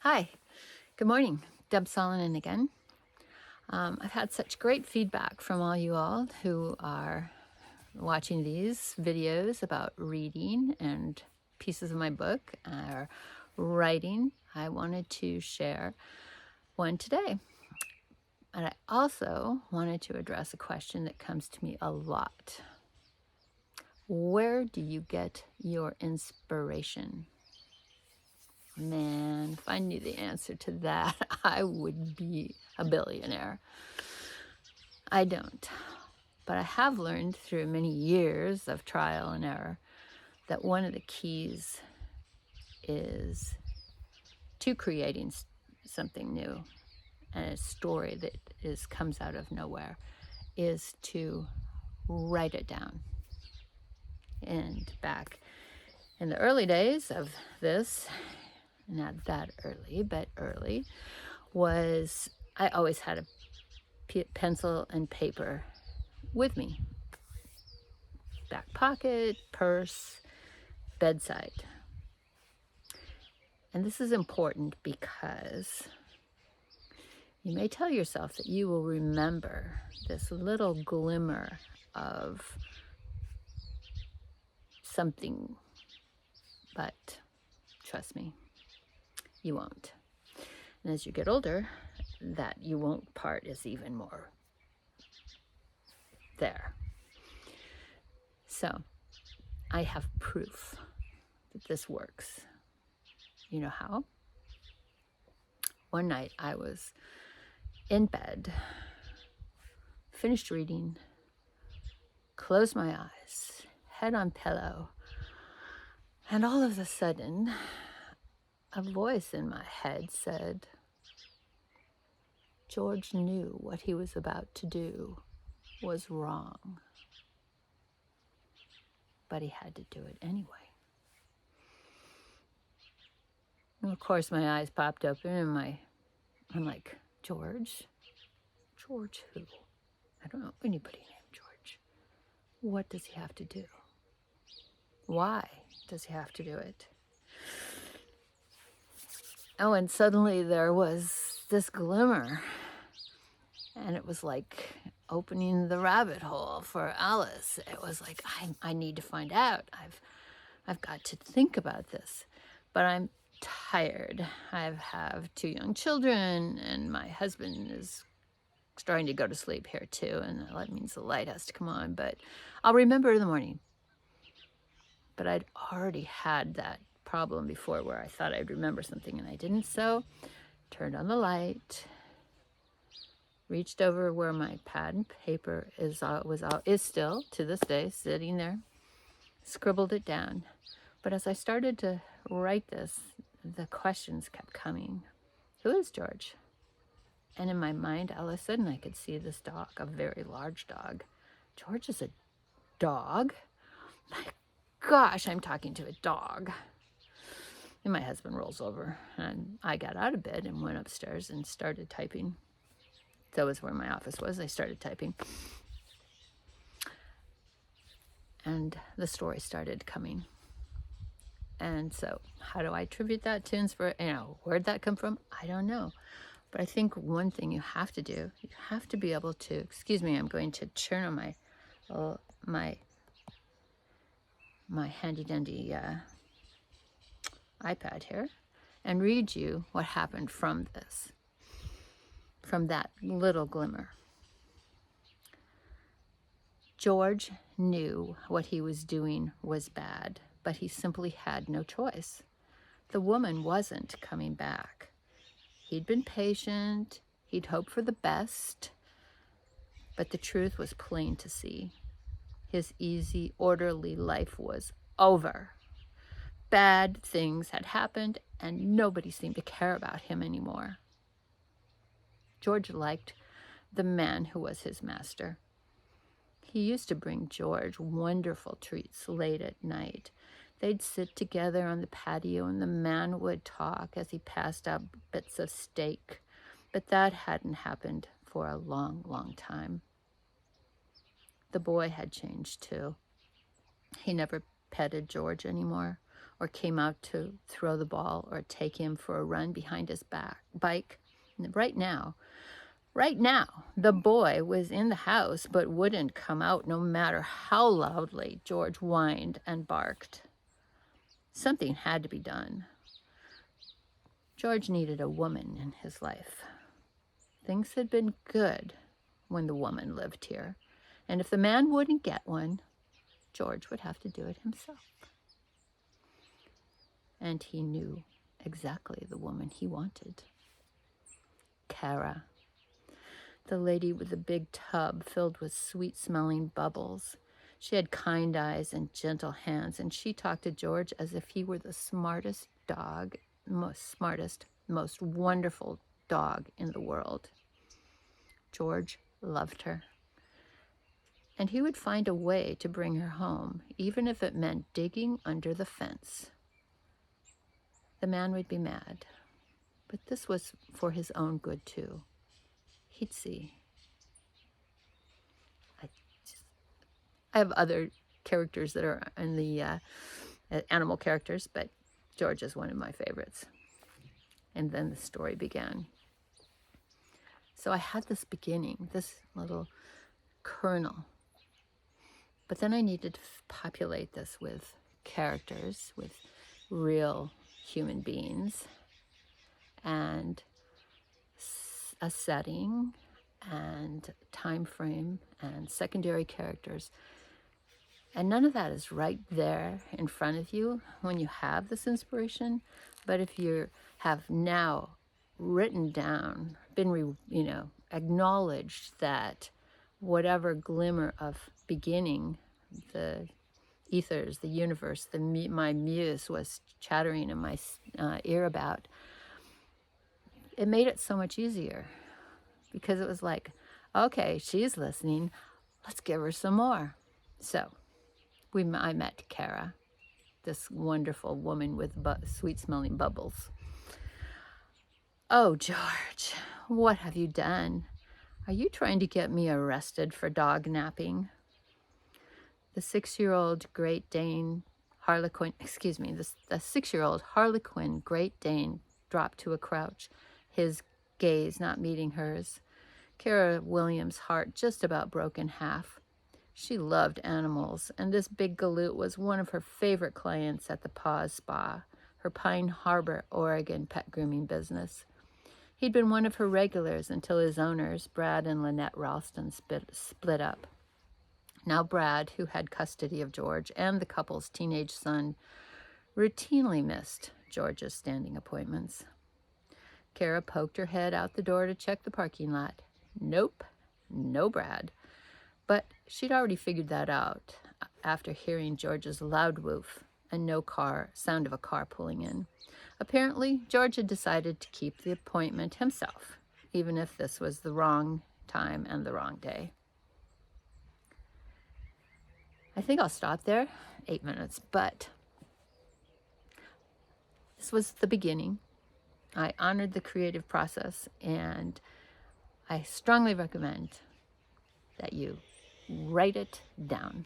Hi, good morning. Deb Salonen again. I've had such great feedback from all you all who are watching these videos about reading and pieces of my book or writing. I wanted to share one today. And I also wanted to address a question that comes to me a lot. Where do you get your inspiration? Man, if I knew the answer to that, I would be a billionaire. I don't. But I have learned through many years of trial and error that one of the keys is to creating something new, and a story that comes out of nowhere, is to write it down. And back in the early days of this, not that early, but early, was I always had a pencil and paper with me. Back pocket, purse, bedside. And this is important because you may tell yourself that you will remember this little glimmer of something, but trust me, you won't. And as you get older, that you won't part is even more there. So I have proof that this works. You know how? One night I was in bed, finished reading, closed my eyes, head on pillow, and all of a sudden, a voice in my head said, George knew what he was about to do was wrong, but he had to do it anyway. And of course, my eyes popped open and I'm like, George? George who? I don't know anybody named George. What does he have to do? Why does he have to do it? Oh, and suddenly there was this glimmer, and it was like opening the rabbit hole for Alice. It was like, I need to find out. I've got to think about this, but I'm tired. I have 2 young children, and my husband is starting to go to sleep here too, and that means the light has to come on, but I'll remember in the morning. But I'd already had that problem before where I thought I'd remember something and I didn't, so turned on the light, reached over where my pad and paper is still to this day sitting there, scribbled it down. But as I started to write this, the questions kept coming. Who is George? And in my mind, all of a sudden, I could see this dog, a very large dog. George is a dog? My gosh, I'm talking to a dog. And my husband rolls over, and I got out of bed and went upstairs and started typing. That was where my office was. I started typing. And the story started coming. And so how do I attribute that to inspiration? Where'd that come from? I don't know. But I think one thing you have to do, you have to be able to, excuse me, I'm going to turn on my handy dandy iPad here and read you what happened from this, from that little glimmer. George knew what he was doing was bad, but he simply had no choice. The woman wasn't coming back. He'd been patient, he'd hoped for the best, but the truth was plain to see. His easy, orderly life was over. Bad things had happened, and nobody seemed to care about him anymore. George liked the man who was his master. He used to bring George wonderful treats late at night. They'd sit together on the patio, and the man would talk as he passed out bits of steak. But that hadn't happened for a long, long time. The boy had changed too. He never petted George anymore or came out to throw the ball or take him for a run behind his bike. Right now, the boy was in the house but wouldn't come out no matter how loudly George whined and barked. Something had to be done. George needed a woman in his life. Things had been good when the woman lived here, and if the man wouldn't get one, George would have to do it himself. And he knew exactly the woman he wanted. Kara, the lady with the big tub filled with sweet-smelling bubbles. She had kind eyes and gentle hands, and she talked to George as if he were the smartest dog, most wonderful dog in the world. George loved her, and he would find a way to bring her home, even if it meant digging under the fence. The man would be mad, but this was for his own good too. He'd see. I have other characters that are in the animal characters, but George is one of my favorites. And then the story began. So I had this beginning, this little kernel, but then I needed to populate this with characters, with real human beings, and a setting and time frame and secondary characters. And none of that is right there in front of you when you have this inspiration. But if you have now written down, acknowledged that whatever glimmer of beginning, the ethers, the universe, my muse was chattering in my ear about, it made it so much easier, because it was like, okay, she's listening, let's give her some more. So I met Kara, this wonderful woman with sweet-smelling bubbles. Oh, George, what have you done? Are you trying to get me arrested for dog napping? The 6-year-old Great Dane Harlequin, the 6-year-old Harlequin Great Dane dropped to a crouch, his gaze not meeting hers. Kara Williams' heart just about broke in half. She loved animals, and this big galoot was one of her favorite clients at the Paws Spa, her Pine Harbor, Oregon pet grooming business. He'd been one of her regulars until his owners, Brad and Lynette Ralston, split up. Now Brad, who had custody of George and the couple's teenage son, routinely missed George's standing appointments. Kara poked her head out the door to check the parking lot. Nope, no Brad. But she'd already figured that out after hearing George's loud woof and no sound of a car pulling in. Apparently, George had decided to keep the appointment himself, even if this was the wrong time and the wrong day. I think I'll stop there, 8 minutes, but this was the beginning. I honored the creative process, and I strongly recommend that you write it down.